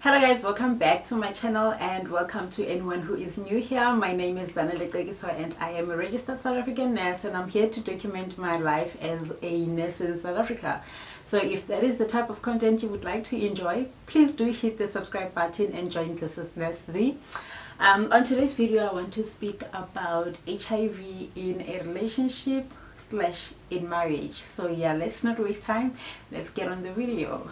Hello guys, welcome back to my channel and welcome to anyone who is new here. My name is Zanele and I am a registered South African nurse and I'm here to document my life as a nurse in South Africa. So if that is the type of content you would like to enjoy, please do hit the subscribe button and join This is Nurse Z. On today's video I want to speak about HIV in a relationship / in marriage. So yeah, let's not waste time, let's get on the video.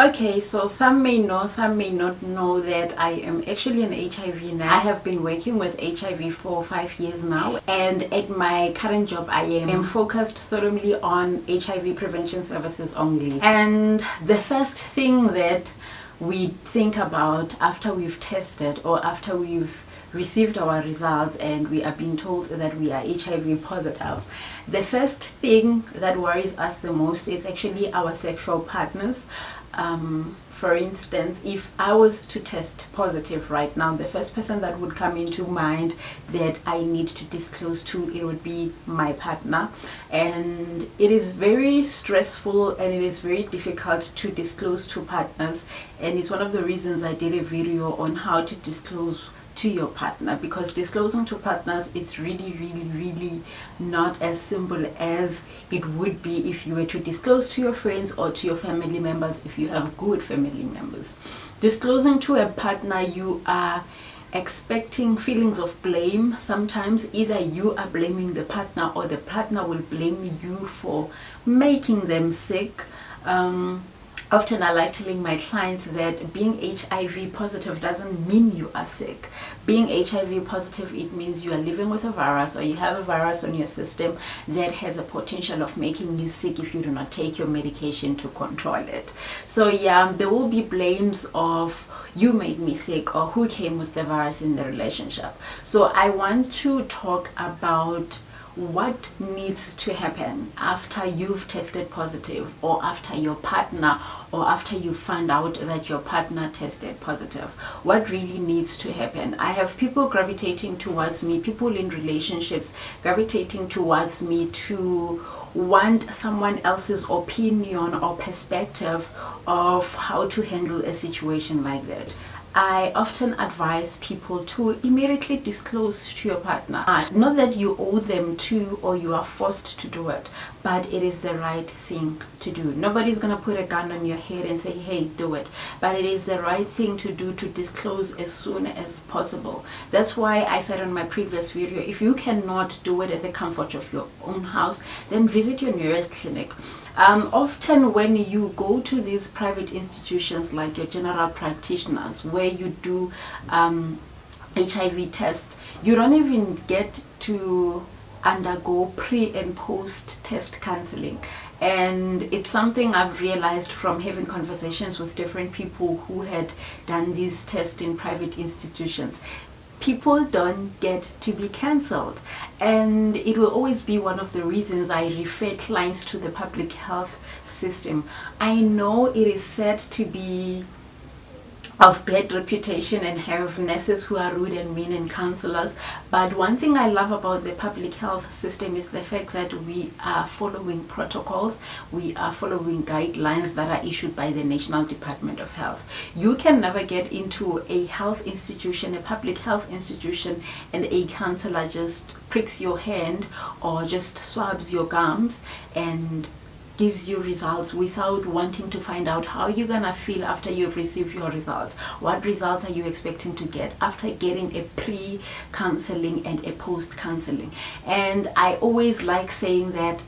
Okay, so some may know, some may not know that I am actually an HIV nurse. I have been working with HIV for 5 years now, and at my current job I am focused solely on HIV prevention services only. And the first thing that we think about after we've tested or after we've received our results and we are being told that we are HIV positive, the first thing that worries us the most is actually our sexual partners. For instance, if I was to test positive right now, the first person that would come into mind that I need to disclose to, it would be my partner. And it is very stressful and it is very difficult to disclose to partners, and it's one of the reasons I did a video on how to disclose to your partner, because disclosing to partners, it's really not as simple as it would be if you were to disclose to your friends or to your family members if you have good family members. Disclosing to a partner, you are expecting feelings of blame. Sometimes either you are blaming the partner or the partner will blame you for making them sick. Often I like telling my clients that being HIV positive doesn't mean you are sick. Being HIV positive, it means you are living with a virus, or you have a virus on your system that has a potential of making you sick if you do not take your medication to control it. So yeah, there will be blames of you made me sick or who came with the virus in the relationship. So I want to talk about what needs to happen after you've tested positive, or after your partner, or after you find out that your partner tested positive. What really needs to happen? I have people gravitating towards me, people in relationships gravitating towards me to want someone else's opinion or perspective of how to handle a situation like that. I often advise people to immediately disclose to your partner. Not that you owe them to or you are forced to do it, but it is the right thing to do. Nobody's gonna put a gun on your head and say, hey, do it. But it is the right thing to do, to disclose as soon as possible. That's why I said on my previous video, if you cannot do it at the comfort of your own house, then visit your nearest clinic. Often when you go to these private institutions like your general practitioners where you do HIV tests, you don't even get to undergo pre and post test counseling. And it's something I've realized from having conversations with different people who had done these tests in private institutions. People don't get to be cancelled, and it will always be one of the reasons I refer clients to the public health system. I know it is said to be of bad reputation and have nurses who are rude and mean and counselors, but one thing I love about the public health system is the fact that we are following protocols, we are following guidelines that are issued by the National Department of Health. You can never get into a health institution, a public health institution, and a counselor just pricks your hand or just swabs your gums and gives you results without wanting to find out how you're gonna feel after you've received your results. What results are you expecting to get after getting a pre-counseling and a post-counseling? And I always like saying that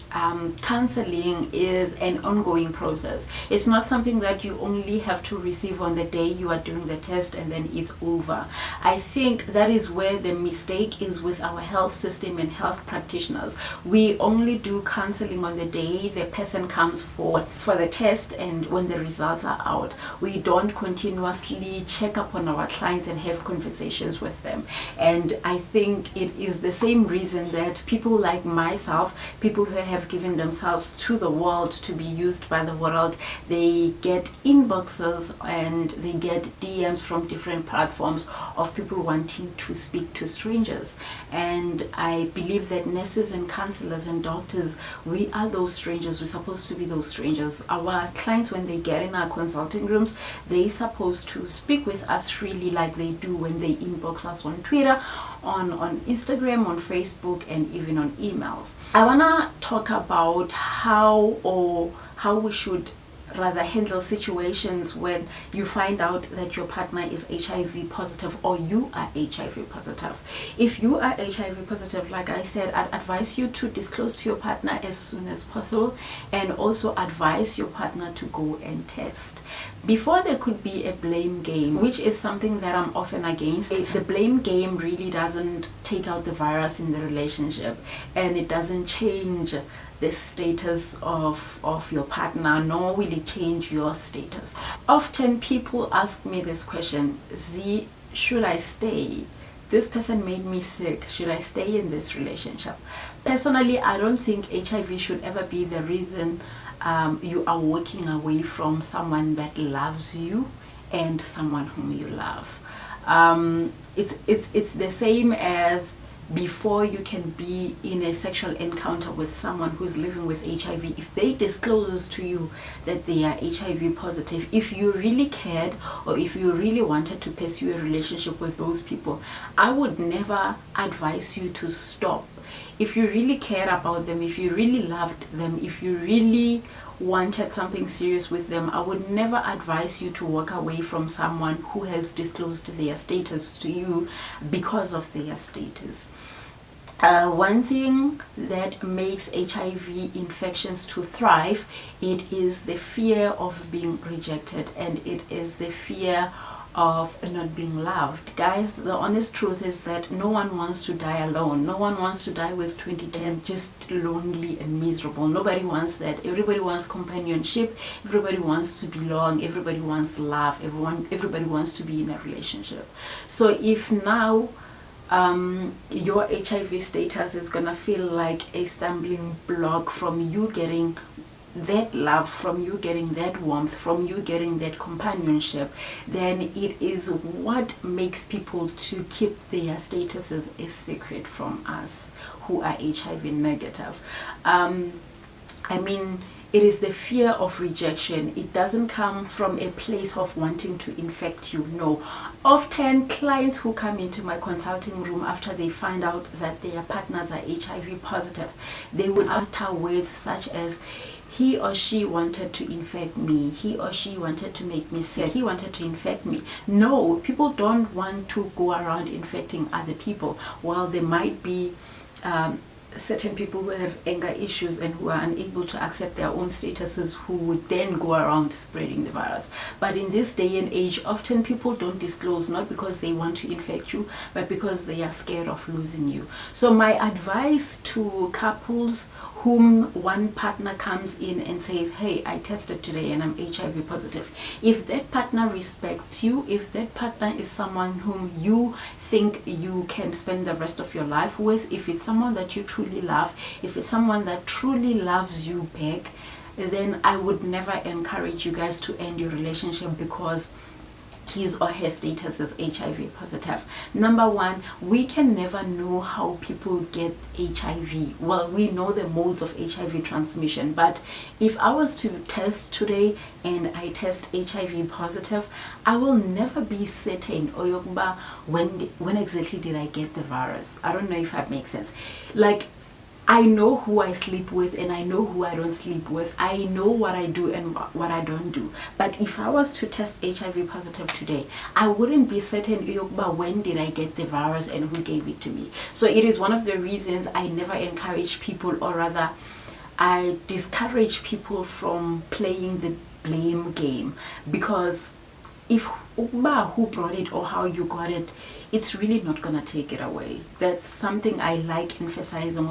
counseling is an ongoing process. It's not something that you only have to receive on the day you are doing the test and then it's over. I think that is where the mistake is with our health system and health practitioners. We only do counseling on the day the person person comes for the test, and when the results are out, we don't continuously check up on our clients and have conversations with them. And I think it is the same reason that people like myself, people who have given themselves to the world to be used by the world, they get inboxes and they get DMs from different platforms of people wanting to speak to strangers. And I believe that nurses and counselors and doctors, we are those strangers. We're supposed to be those strangers. Our clients, when they get in our consulting rooms, they're supposed to speak with us freely like they do when they inbox us on Twitter, on Instagram, on Facebook, and even on emails. I want to talk about how we should rather handle situations when you find out that your partner is HIV positive or you are HIV positive. If you are HIV positive, like I said, I'd advise you to disclose to your partner as soon as possible, and also advise your partner to go and test. Before there could be a blame game, which is something that I'm often against. The blame game really doesn't take out the virus in the relationship, and it doesn't change the status of your partner, nor will it change your status. Often people ask me this question: Z, should I stay? This person made me sick. Should I stay in this relationship? Personally, I don't think HIV should ever be the reason you are walking away from someone that loves you and someone whom you love. It's the same as before you can be in a sexual encounter with someone who's living with HIV. If they disclose to you that they are HIV positive, if you really cared or if you really wanted to pursue a relationship with those people, I would never advise you to stop. If you really cared about them, if you really loved them, if you really wanted something serious with them, I would never advise you to walk away from someone who has disclosed their status to you because of their status. One thing that makes HIV infections to thrive, it is the fear of being rejected, and it is the fear of not being loved. Guys, the honest truth is that no one wants to die alone. No one wants to die with 20 and just lonely and miserable. Nobody wants that. Everybody wants companionship. Everybody wants to belong. Everybody wants love. Everybody wants to be in a relationship. So if now your HIV status is gonna feel like a stumbling block from you getting that love, from you getting that warmth, from you getting that companionship, then it is what makes people to keep their statuses a secret from us who are HIV negative. I mean, it is the fear of rejection. It doesn't come from a place of wanting to infect you. No. Often clients who come into my consulting room after they find out that their partners are HIV positive, they would utter words such as, he or she wanted to infect me, he or she wanted to make me sick, he wanted to infect me. No, people don't want to go around infecting other people. While there might be certain people who have anger issues and who are unable to accept their own statuses, who would then go around spreading the virus. But in this day and age, often people don't disclose, not because they want to infect you, but because they are scared of losing you. So my advice to couples whom one partner comes in and says, hey, I tested today and I'm HIV positive, if that partner respects you, if that partner is someone whom you think you can spend the rest of your life with, if it's someone that you truly love, if it's someone that truly loves you back, then I would never encourage you guys to end your relationship because his or her status is HIV positive. Number one, we can never know how people get HIV. Well, we know the modes of HIV transmission, but if I was to test today and I test HIV positive, I will never be certain when exactly did I get the virus. I don't know if that makes sense. Like, I know who I sleep with and I know who I don't sleep with. I know what I do and what I don't do. But if I was to test HIV positive today, I wouldn't be certain when did I get the virus and who gave it to me. So it is one of the reasons I never encourage people, or rather I discourage people from playing the blame game, because if who brought it or how you got it, it's really not gonna take it away. That's something I like emphasizing.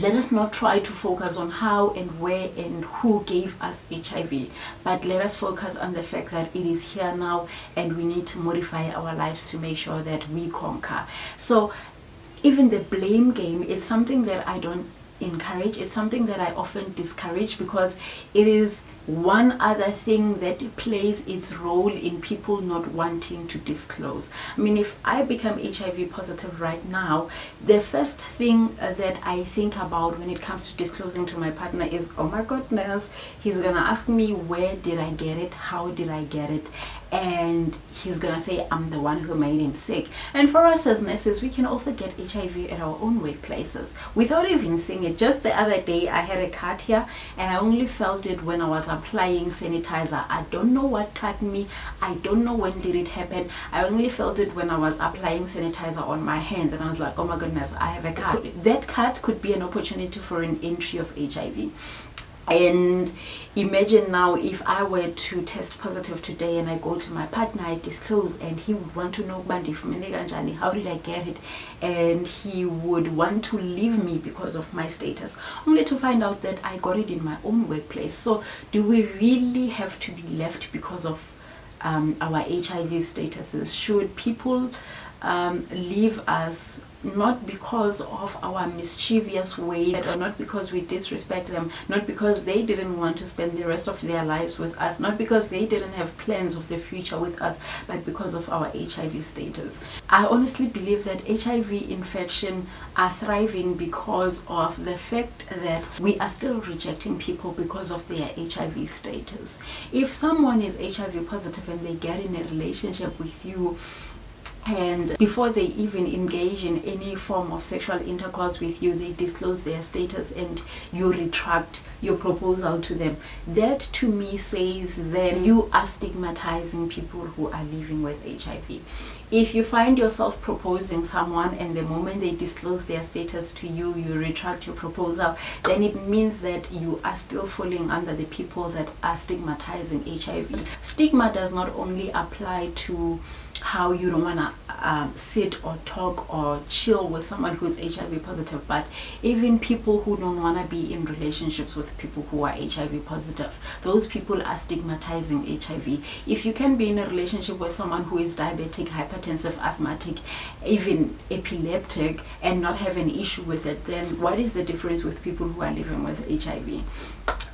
let us not try to focus on how and where and who gave us HIV, but let us focus on the fact that it is here now, and we need to modify our lives to make sure that we conquer. So even the blame game, it's something that I don't encourage. It's something that I often discourage, because it is one other thing that plays its role in people not wanting to disclose. I mean, if I become HIV positive right now, the first thing that I think about when it comes to disclosing to my partner is, oh my goodness, he's gonna ask me, where did I get it, how did I get it, and he's gonna say I'm the one who made him sick. And for us as nurses, we can also get HIV at our own workplaces without even seeing it. Just the other day, I had a cut here, and I only felt it when I was applying sanitizer. I don't know what cut me. I don't know when did it happen. I only felt it when I was applying sanitizer on my hand, and I was like, oh my goodness, I have a cut. That cut could be an opportunity for an entry of HIV. And imagine now if I were to test positive today and I go to my partner, I disclose, and he would want to know, how did I get it, and he would want to leave me because of my status, only to find out that I got it in my own workplace. So do we really have to be left because of our HIV statuses? Should people leave us not because of our mischievous ways, or not because we disrespect them, not because they didn't want to spend the rest of their lives with us, not because they didn't have plans of the future with us, but because of our HIV status? I honestly believe that HIV infection are thriving because of the fact that we are still rejecting people because of their HIV status. If someone is HIV positive and they get in a relationship with you, and before they even engage in any form of sexual intercourse with you, they disclose their status and you retract your proposal to them, that to me says then you are stigmatizing people who are living with HIV. If you find yourself proposing someone and the moment they disclose their status to you, you retract your proposal, then it means that you are still falling under the people that are stigmatizing HIV. Stigma does not only apply to how you don't want to sit or talk or chill with someone who is HIV positive, but even people who don't want to be in relationships with people who are HIV positive, those people are stigmatizing HIV. If you can be in a relationship with someone who is diabetic, hypertensive, asthmatic, even epileptic, and not have an issue with it, then what is the difference with people who are living with HIV?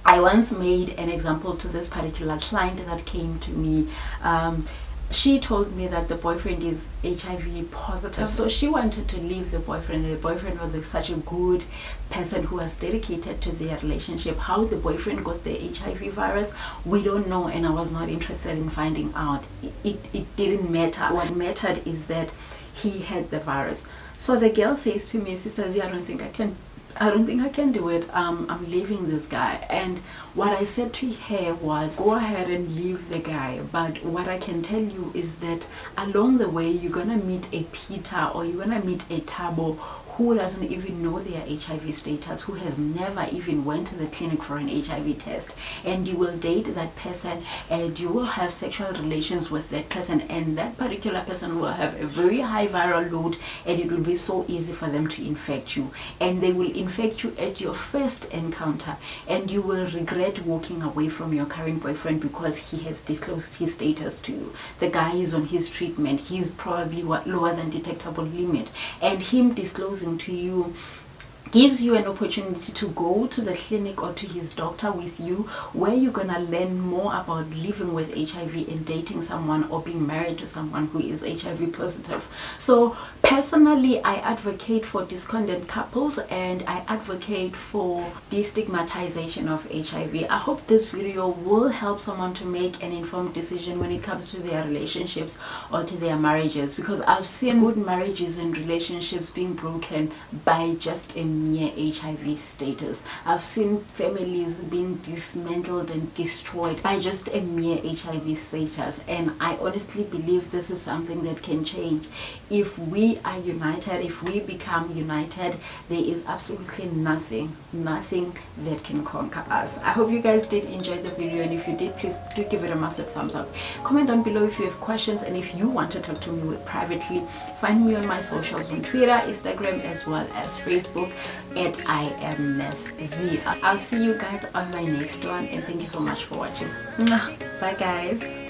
I once made an example to this particular client that came to me. She told me that the boyfriend is HIV positive, so she wanted to leave the boyfriend. The boyfriend was such a good person who was dedicated to their relationship. How the boyfriend got the HIV virus, we don't know, and I was not interested in finding out. It didn't matter. What mattered is that he had the virus. So the girl says to me, Sister Z, I don't think I can do it. I'm leaving this guy. And what I said to her was, go ahead and leave the guy, but what I can tell you is that along the way you're gonna meet a Peter, or you're gonna meet a Tabo who doesn't even know their HIV status, who has never even went to the clinic for an HIV test, and you will date that person and you will have sexual relations with that person, and that particular person will have a very high viral load, and it will be so easy for them to infect you, and they will infect you at your first encounter, and you will regret walking away from your current boyfriend because he has disclosed his status to you. The guy is on his treatment, he's probably lower than detectable limit, and him disclosing to you gives you an opportunity to go to the clinic or to his doctor with you, where you're gonna learn more about living with HIV and dating someone or being married to someone who is HIV positive. So personally, I advocate for discordant couples, and I advocate for destigmatization of HIV. I hope this video will help someone to make an informed decision when it comes to their relationships or to their marriages, because I've seen good marriages and relationships being broken by just a mere HIV status. I've seen families being dismantled and destroyed by just a mere HIV status, and I honestly believe this is something that can change if we are united. If we become united, there is absolutely nothing that can conquer us. I hope you guys did enjoy the video, and if you did, please do give it a massive thumbs up. Comment down below if you have questions, and if you want to talk to me privately, find me on my socials on Twitter, Instagram, as well as Facebook. at I am Ness Z. I'll see you guys on my next one, and thank you so much for watching. Bye guys.